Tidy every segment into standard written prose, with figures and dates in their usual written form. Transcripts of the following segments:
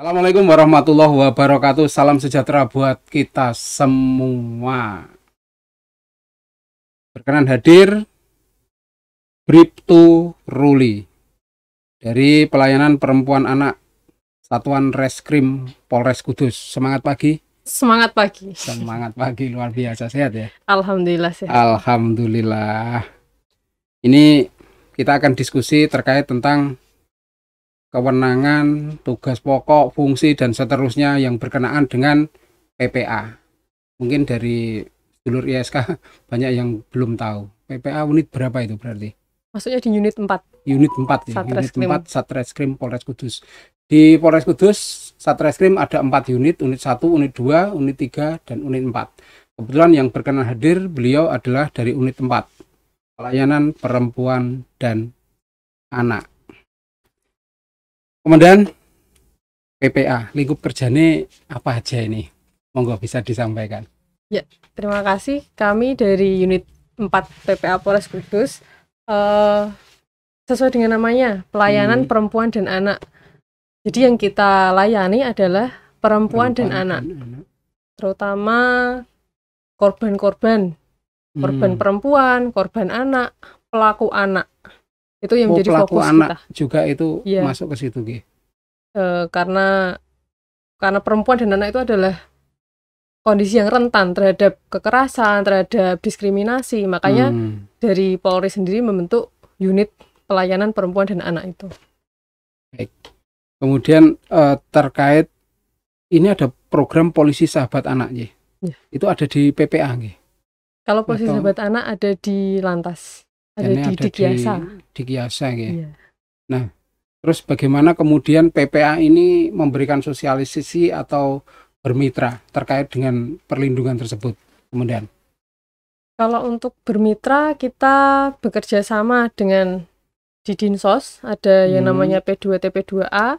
Assalamualaikum warahmatullahi wabarakatuh. Salam sejahtera buat kita semua. Berkenan hadir Bribtu Ruli dari Pelayanan Perempuan Anak Satuan Reskrim Polres Kudus. Semangat pagi. Semangat pagi. Semangat pagi, luar biasa. Sehat ya? Alhamdulillah sehat. Alhamdulillah. Ini kita akan diskusi terkait tentang kewenangan, tugas pokok, fungsi, dan seterusnya yang berkenaan dengan PPA. Mungkin dari dulur ISK banyak yang belum tahu. PPA unit berapa itu berarti? Maksudnya di unit 4. Unit 4 ya. Satreskrim. Unit 4 Satreskrim Polres Kudus. Di Polres Kudus, Satreskrim ada 4 unit, unit 1, unit 2, unit 3, dan unit 4. Kebetulan yang berkenan hadir beliau adalah dari unit 4. Pelayanan Perempuan dan Anak. Kemudian PPA, lingkup kerjanya apa aja ini? Monggo bisa disampaikan. Ya, terima kasih. Kami dari unit 4 PPA Polres Kudus sesuai dengan namanya, pelayanan perempuan dan anak. Jadi yang kita layani adalah perempuan dan anak. Terutama korban-korban. Korban perempuan, korban anak, pelaku anak. Itu yang menjadi pelaku fokus anak kita. Juga itu ya. Masuk ke situ, Gi. Karena perempuan dan anak itu adalah kondisi yang rentan terhadap kekerasan, terhadap diskriminasi. Makanya dari Polri sendiri membentuk unit pelayanan perempuan dan anak itu. Baik. Kemudian terkait ini ada program polisi sahabat anak, ya. Itu ada di PPA, Gi. Kalau polisi sahabat anak ada di Lantas. Ada di Dikyasa. Dikyasa ya. Nah, terus bagaimana kemudian PPA ini memberikan sosialisasi atau bermitra terkait dengan perlindungan tersebut kemudian? Kalau untuk bermitra kita bekerja sama dengan di Dinsos, ada yang namanya P2TP2A,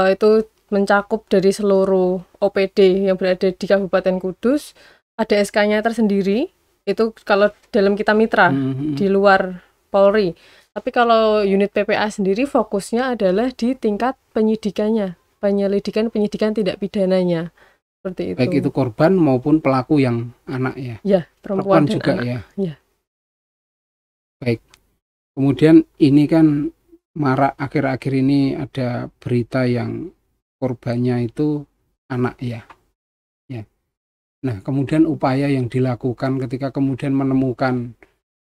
itu mencakup dari seluruh OPD yang berada di Kabupaten Kudus, ada SK-nya tersendiri. Itu kalau dalam kita mitra di luar Polri. Tapi kalau unit PPA sendiri fokusnya adalah di tingkat penyidikannya, penyidikan tidak pidananya. Seperti itu. Baik itu korban maupun pelaku yang anak ya. Ya, perempuan dan juga anak. Ya. Baik. Kemudian ini kan marak akhir-akhir ini ada berita yang korbannya itu anak ya. Nah, kemudian upaya yang dilakukan ketika kemudian menemukan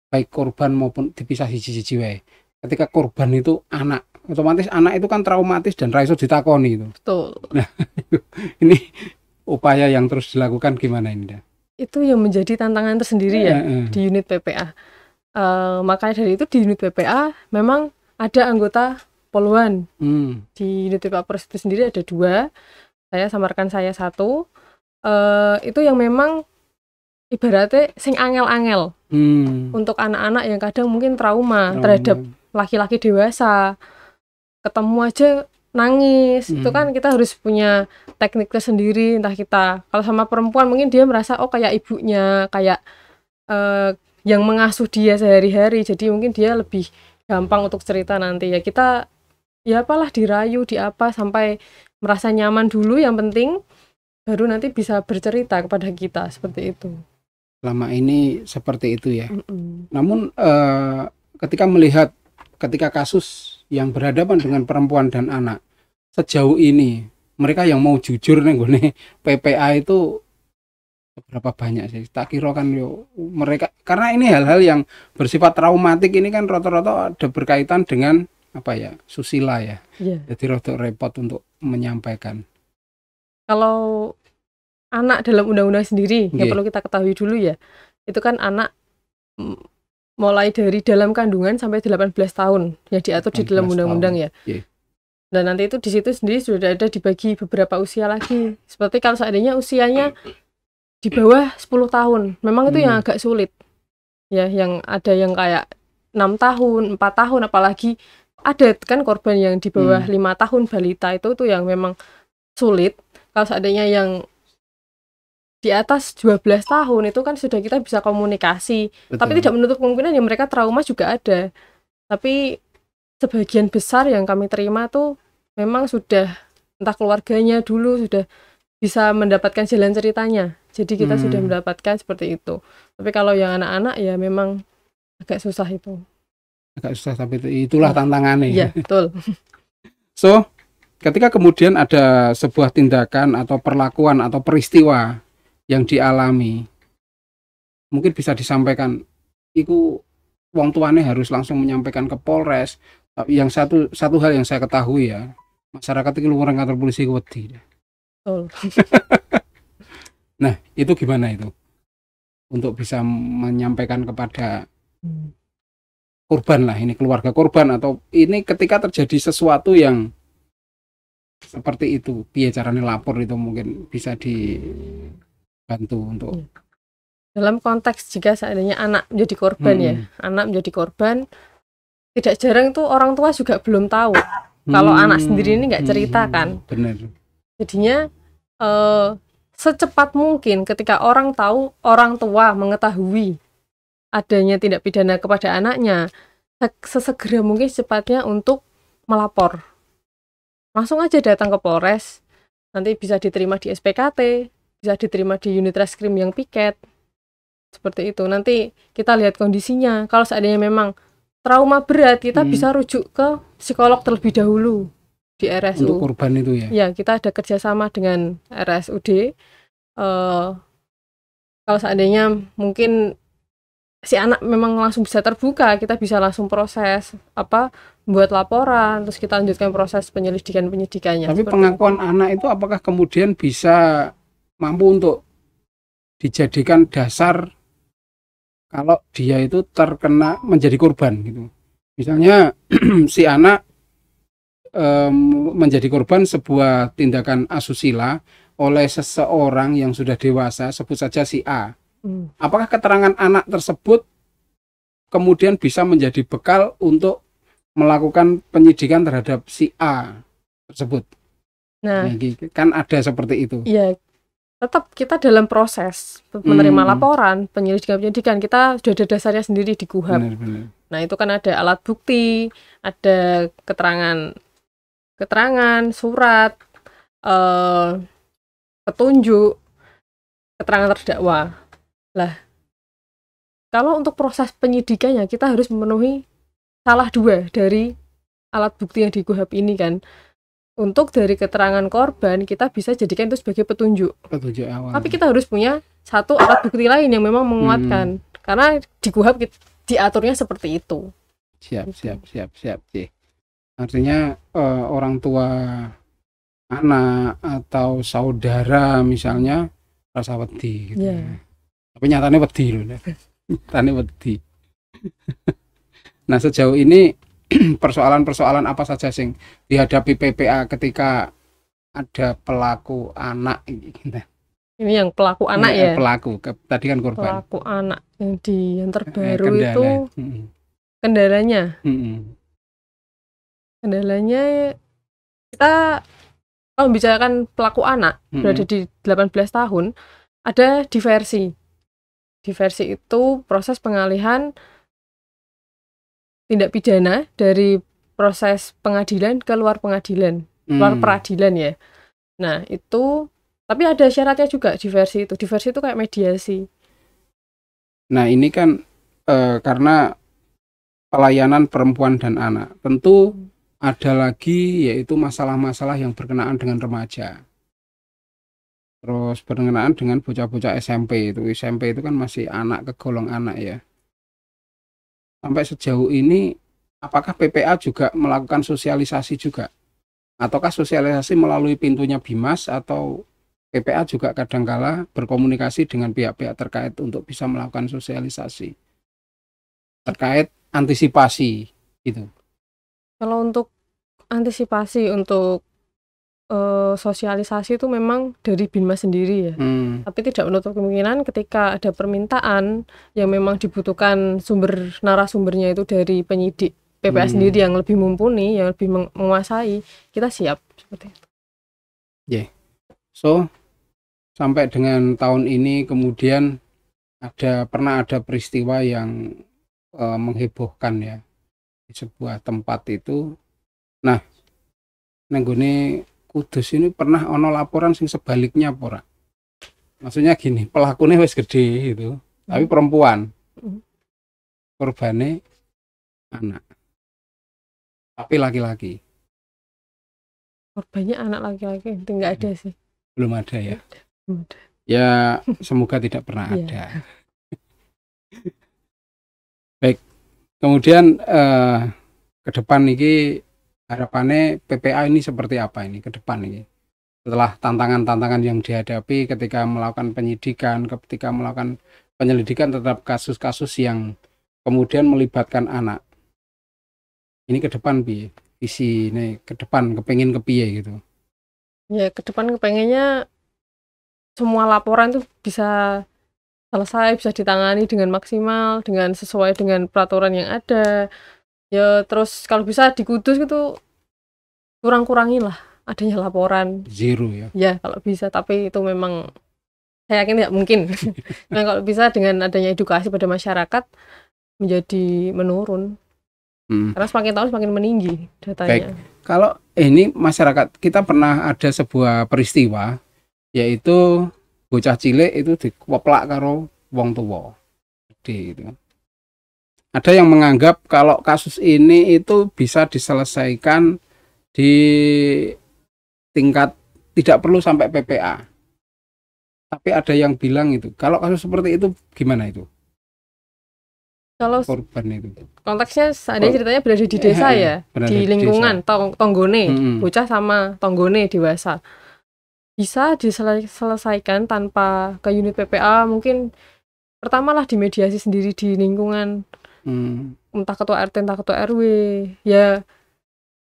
baik korban maupun dipisah siji-siji wae. Ketika korban itu anak, otomatis anak itu kan traumatis dan ra iso ditakoni itu. Betul. Nah, ini upaya yang terus dilakukan gimana ini? Itu yang menjadi tantangan tersendiri ya di unit PPA. Makanya dari itu di unit PPA memang ada anggota poluan. Di unit PPA Polres itu sendiri ada 2. Saya sama rekan saya 1. Itu yang memang ibaratnya sing angel-angel untuk anak-anak yang kadang mungkin trauma terhadap laki-laki dewasa, ketemu aja nangis. Itu kan kita harus punya tekniknya sendiri. Entah kita kalau sama perempuan mungkin dia merasa kayak ibunya, kayak yang mengasuh dia sehari-hari, jadi mungkin dia lebih gampang untuk cerita nanti. Ya kita ya apalah dirayu di apa sampai merasa nyaman dulu, yang penting baru nanti bisa bercerita kepada kita, seperti itu. Selama ini seperti itu ya. Namun ketika kasus yang berhadapan dengan perempuan dan anak, sejauh ini mereka yang mau jujur nih PPA itu berapa banyak sih? Tak kira kan mereka, karena ini hal-hal yang bersifat traumatik ini kan rata-rata ada berkaitan dengan susila ya. Jadi rada repot untuk menyampaikan. Kalau anak dalam undang-undang sendiri yang perlu kita ketahui dulu ya, itu kan anak mulai dari dalam kandungan sampai 18 tahun yang diatur di dalam undang-undang ya. Dan nanti itu di situ sendiri sudah ada dibagi beberapa usia lagi. Seperti kalau seandainya usianya di bawah 10 tahun, memang itu yang agak sulit. Ya, yang ada yang kayak 6 tahun, 4 tahun, apalagi ada kan korban yang di bawah 5 tahun balita itu tuh yang memang sulit. Kalau seandainya yang di atas 12 tahun itu kan sudah kita bisa komunikasi. Betul. Tapi tidak menutup kemungkinan yang mereka trauma juga ada. Tapi sebagian besar yang kami terima tuh memang sudah entah keluarganya dulu sudah bisa mendapatkan jalan ceritanya. Jadi kita sudah mendapatkan seperti itu. Tapi kalau yang anak-anak ya memang agak susah itu. Agak susah, tapi itulah tantangannya. Iya, betul. So, ketika kemudian ada sebuah tindakan atau perlakuan atau peristiwa yang dialami, mungkin bisa disampaikan, itu wong tuane harus langsung menyampaikan ke Polres. Yang satu hal yang saya ketahui ya, masyarakat itu luar kantor polisi wedi. Betul. Nah, itu gimana itu? Untuk bisa menyampaikan kepada korban lah, ini keluarga korban, atau ini ketika terjadi sesuatu yang seperti itu, piye caranya lapor itu, mungkin bisa dibantu untuk dalam konteks jika seandainya anak menjadi korban ya, anak menjadi korban, tidak jarang tuh orang tua juga belum tahu kalau anak sendiri ini nggak cerita kan. Benar. Jadinya secepat mungkin ketika orang tua mengetahui adanya tindak pidana kepada anaknya, sesegera mungkin secepatnya untuk melapor. Langsung aja datang ke Polres, nanti bisa diterima di SPKT, bisa diterima di unit reskrim yang piket. Seperti itu. Nanti kita lihat kondisinya. Kalau seandainya memang trauma berat, kita bisa rujuk ke psikolog terlebih dahulu di RSU. Untuk korban itu ya? Ya, kita ada kerjasama dengan RSUD. Kalau seandainya mungkin si anak memang langsung bisa terbuka, kita bisa langsung proses buat laporan, terus kita lanjutkan proses penyidikannya. Tapi pengakuan anak itu apakah kemudian bisa mampu untuk dijadikan dasar kalau dia itu terkena menjadi korban gitu? Misalnya si anak menjadi korban sebuah tindakan asusila oleh seseorang yang sudah dewasa, sebut saja si A. Apakah keterangan anak tersebut kemudian bisa menjadi bekal untuk melakukan penyidikan terhadap si A tersebut? Nah, kan ada seperti itu. Iya, tetap kita dalam proses menerima laporan, penyidikan kita sudah ada dasarnya sendiri di KUHAP. Benar. Nah, itu kan ada alat bukti, ada keterangan, surat, petunjuk, keterangan terdakwa. Lah, kalau untuk proses penyidikannya kita harus memenuhi salah dua dari alat bukti yang di KUHAP ini kan. Untuk dari keterangan korban kita bisa jadikan itu sebagai petunjuk awal. Tapi kita harus punya satu alat bukti lain yang memang menguatkan. Karena di KUHAP diaturnya seperti itu. Siap. Artinya orang tua anak atau saudara misalnya rasa wedi gitu. Tapi nyatanya wedi loh. Nyatanya wedi. Nah, sejauh ini persoalan-persoalan apa saja sing dihadapi PPA ketika ada pelaku anak gitu? Ini yang pelaku anak ya? Pelaku, tadi kan korban. Pelaku anak yang terbaru itu kendalanya. Kendalanya kita kalau membicarakan pelaku anak berada di 18 tahun, ada diversi. Diversi itu proses pengalihan tindak pidana dari proses pengadilan ke luar pengadilan, luar peradilan ya. Nah, itu tapi ada syaratnya juga diversi itu. Diversi itu kayak mediasi. Nah, ini kan karena pelayanan perempuan dan anak. Tentu ada lagi yaitu masalah-masalah yang berkenaan dengan remaja. Terus berkenaan dengan bocah-bocah SMP itu. SMP itu kan masih anak, kegolong anak ya. Sampai sejauh ini apakah PPA juga melakukan sosialisasi juga? Ataukah sosialisasi melalui pintunya Bimas, atau PPA juga kadangkala berkomunikasi dengan pihak-pihak terkait untuk bisa melakukan sosialisasi terkait antisipasi itu? Kalau untuk antisipasi untuk sosialisasi itu memang dari Binmas sendiri ya. Tapi tidak menutup kemungkinan ketika ada permintaan yang memang dibutuhkan narasumbernya itu dari penyidik PPA sendiri yang lebih mumpuni, yang lebih menguasai, kita siap seperti itu. So sampai dengan tahun ini kemudian pernah ada peristiwa yang menghebohkan ya di sebuah tempat itu. Nah, nenggone Kudus ini pernah ono laporan sing sebaliknya apa ora? Maksudnya gini, pelakunya wis gede gitu, tapi perempuan. Korbannya anak. Tapi laki-laki. Korbannya anak laki-laki itu nggak ada sih. Belum ada ya. Belum ada. Ya semoga tidak pernah ada. Baik. Kemudian ke depan ini harapannya PPA ini seperti apa ini ke depan ini? Setelah tantangan-tantangan yang dihadapi ketika melakukan penyidikan, ketika melakukan penyelidikan terhadap kasus-kasus yang kemudian melibatkan anak. Ini ke depan bi, visi ini ke depan kepengin kepiye gitu. Ya ke depan kepengennya semua laporan tuh bisa selesai, bisa ditangani dengan maksimal, dengan sesuai dengan peraturan yang ada. Ya terus kalau bisa di Kudus gitu kurang-kurangin lah adanya laporan. Zero ya. Ya kalau bisa, tapi itu memang saya yakin tidak mungkin. Nah kalau bisa dengan adanya edukasi pada masyarakat menjadi menurun. Karena semakin tahun semakin meninggi datanya. Baik. Kalau ini masyarakat kita pernah ada sebuah peristiwa yaitu bocah cilik itu dikeplak karo wong tuwa. Gitu. Ada yang menganggap kalau kasus ini itu bisa diselesaikan di tingkat tidak perlu sampai PPA. Tapi ada yang bilang itu kalau kasus seperti itu gimana itu? Kalau korban itu konteksnya seandainya ceritanya berada di desa ya, di lingkungan tonggone, bocah sama tonggone dewasa, bisa diselesaikan tanpa ke unit PPA. Mungkin pertama lah dimediasi sendiri di lingkungan, entah ketua RT entah ketua RW, ya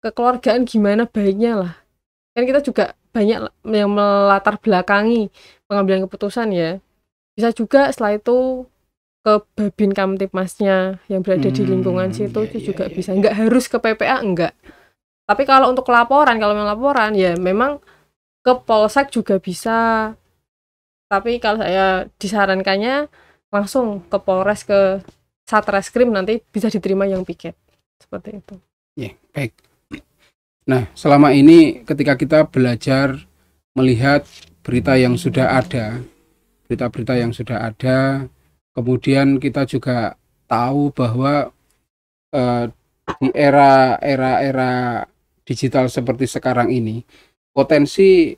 kekeluargaan gimana baiknya lah. Kan kita juga banyak yang melatar belakangi pengambilan keputusan ya. Bisa juga setelah itu ke Babin Kamtipmasnya yang berada di lingkungan situ itu juga bisa. Nggak harus ke PPA, enggak. Tapi kalau untuk laporan, kalau memang laporan ya memang ke Polsek juga bisa. Tapi kalau saya disarankannya langsung ke Polres, ke Satreskrim, nanti bisa diterima yang piket. Seperti itu. Ya, baik. Nah, selama ini ketika kita belajar melihat berita yang sudah ada, berita-berita yang sudah ada, kemudian kita juga tahu bahwa di era digital seperti sekarang ini, potensi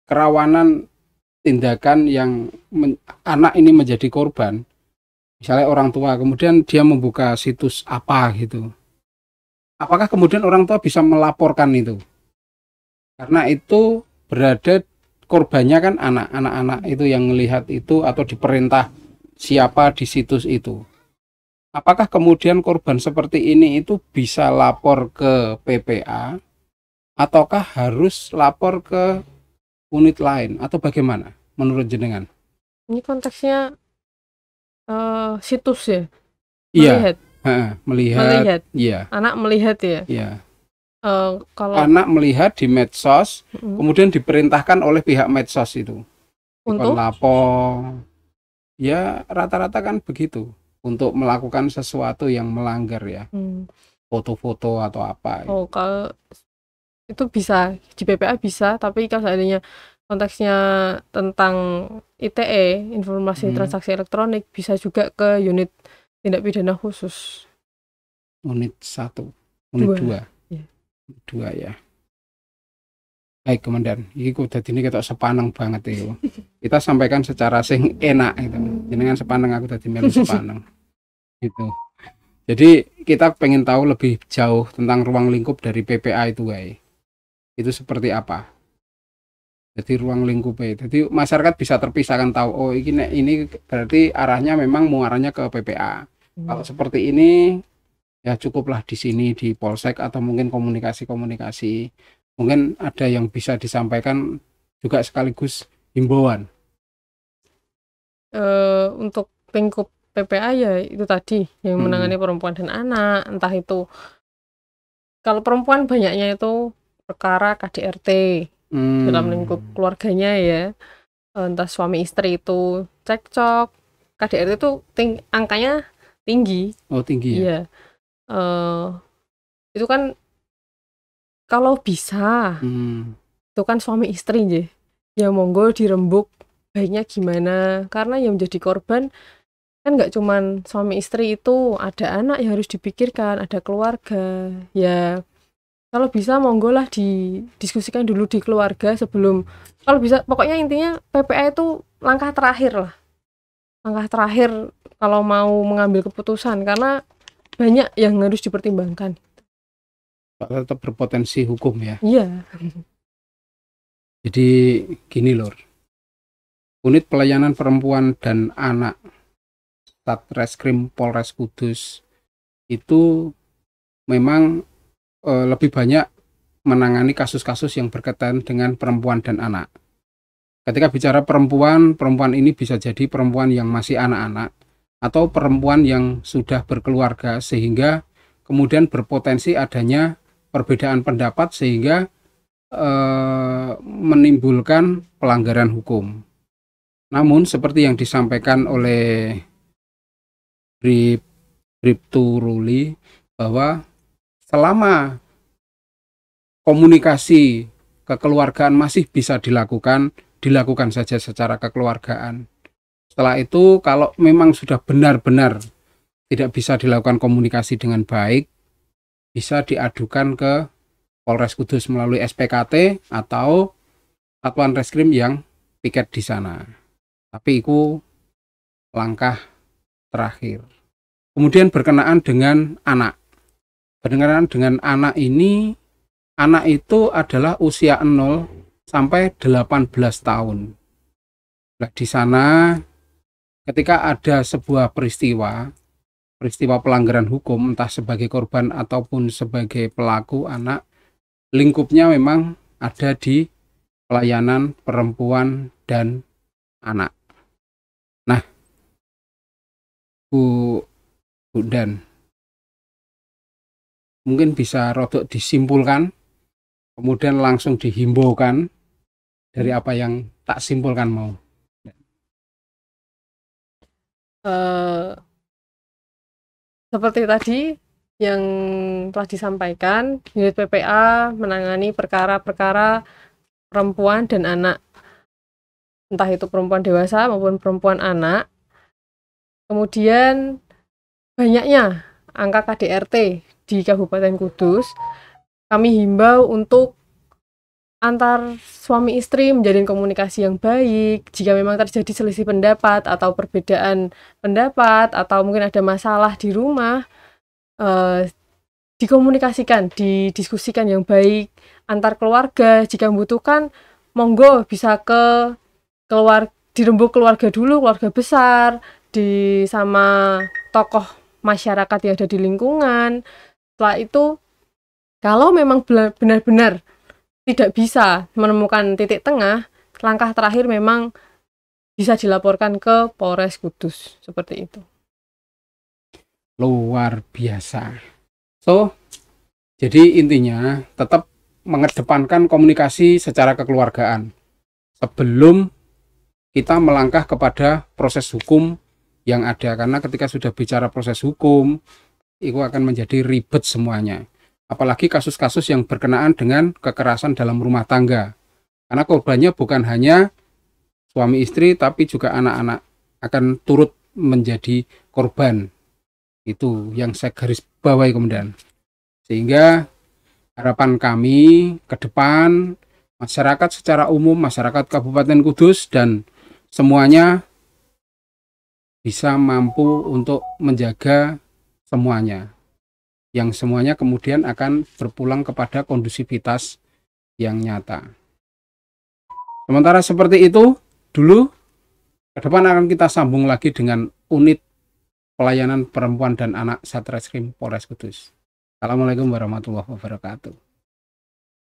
kerawanan tindakan yang anak ini menjadi korban, misalnya orang tua, kemudian dia membuka situs apa gitu. Apakah kemudian orang tua bisa melaporkan itu? Karena itu berada korbannya kan anak-anak itu yang melihat itu atau diperintah siapa di situs itu. Apakah kemudian korban seperti ini itu bisa lapor ke PPA ataukah harus lapor ke unit lain atau bagaimana menurut jenengan? Ini konteksnya situs ya? Iya. Melihat. Iya. Anak melihat ya? Iya. Kalau anak melihat di medsos, kemudian diperintahkan oleh pihak medsos itu untuk lapor. Ya rata-rata kan begitu untuk melakukan sesuatu yang melanggar ya, foto-foto atau apa. Oh kalau itu bisa di PPA bisa, tapi kalau seandainya konteksnya tentang ITE, informasi transaksi elektronik, bisa juga ke unit tindak pidana khusus. Unit 1, unit 2. Ya. 2 ya. Baik komandan, ini kudu dadi ketok sepaneng banget itu. Kita sampaikan secara sing enak itu. Jenengan sepaneng, aku dadi melu sepaneng. Gitu. Jadi kita pengen tahu lebih jauh tentang ruang lingkup dari PPA itu guys. Itu seperti apa? Jadi ruang lingkupnya. Jadi masyarakat bisa terpisahkan tahu oh ini berarti arahnya memang muaranya ke PPA. Kalau seperti ini ya cukuplah di sini di Polsek atau mungkin komunikasi. Mungkin ada yang bisa disampaikan juga sekaligus himbauan. Untuk lingkup PPA ya itu tadi yang menangani perempuan dan anak, entah itu kalau perempuan banyaknya itu perkara KDRT dalam lingkup keluarganya ya, entah suami istri itu cekcok, KDRT itu angkanya tinggi. Oh tinggi ya? Iya. Itu kan kalau bisa itu kan suami istri ya monggo dirembuk baiknya gimana, karena yang menjadi korban kan nggak cuman suami istri, itu ada anak yang harus dipikirkan, ada keluarga. Ya kalau bisa monggo lah didiskusikan dulu di keluarga sebelum, kalau bisa pokoknya intinya PPA itu langkah terakhir kalau mau mengambil keputusan, karena banyak yang harus dipertimbangkan. Tetap berpotensi hukum ya. Iya. Jadi gini Lur, unit pelayanan perempuan dan anak Satreskrim Polres Kudus itu memang lebih banyak menangani kasus-kasus yang berkaitan dengan perempuan dan anak. Ketika bicara perempuan ini bisa jadi perempuan yang masih anak-anak atau perempuan yang sudah berkeluarga, sehingga kemudian berpotensi adanya perbedaan pendapat sehingga menimbulkan pelanggaran hukum. Namun seperti yang disampaikan oleh Bribtu Ruli, bahwa selama komunikasi kekeluargaan masih bisa dilakukan saja secara kekeluargaan. Setelah itu kalau memang sudah benar-benar tidak bisa dilakukan komunikasi dengan baik, bisa diadukan ke Polres Kudus melalui SPKT atau Satuan Reskrim yang piket di sana. Tapi itu langkah terakhir. Kemudian berkenaan dengan anak. Berkenaan dengan anak ini, anak itu adalah usia 0 sampai 18 tahun. Nah, di sana ketika ada sebuah peristiwa pelanggaran hukum, entah sebagai korban ataupun sebagai pelaku, anak lingkupnya memang ada di pelayanan perempuan dan anak. Nah, Bu Dan, mungkin bisa rodok disimpulkan, kemudian langsung dihimbaukan dari apa yang tak simpulkan mau. Seperti tadi yang telah disampaikan, unit PPA menangani perkara-perkara perempuan dan anak, entah itu perempuan dewasa maupun perempuan anak. Kemudian banyaknya angka KDRT di Kabupaten Kudus, kami himbau untuk antar suami istri menjalin komunikasi yang baik. Jika memang terjadi selisih pendapat atau perbedaan pendapat atau mungkin ada masalah di rumah, dikomunikasikan, didiskusikan yang baik antar keluarga. Jika membutuhkan, monggo bisa dirembuk keluarga dulu, keluarga besar, sama tokoh masyarakat yang ada di lingkungan. Setelah itu, kalau memang benar-benar tidak bisa menemukan titik tengah, langkah terakhir memang bisa dilaporkan ke Polres Kudus, seperti itu. Luar biasa. Jadi intinya tetap mengedepankan komunikasi secara kekeluargaan sebelum kita melangkah kepada proses hukum yang ada, karena ketika sudah bicara proses hukum itu akan menjadi ribet semuanya, apalagi kasus-kasus yang berkenaan dengan kekerasan dalam rumah tangga, karena korbannya bukan hanya suami istri tapi juga anak-anak akan turut menjadi korban. Itu yang saya garis bawahi kemudian, sehingga harapan kami ke depan masyarakat secara umum, masyarakat Kabupaten Kudus dan semuanya bisa mampu untuk menjaga semuanya, yang semuanya kemudian akan berpulang kepada kondusivitas yang nyata. Sementara seperti itu dulu, ke depan akan kita sambung lagi dengan unit pelayanan perempuan dan anak Satreskrim Polres Kudus. Assalamualaikum warahmatullahi wabarakatuh.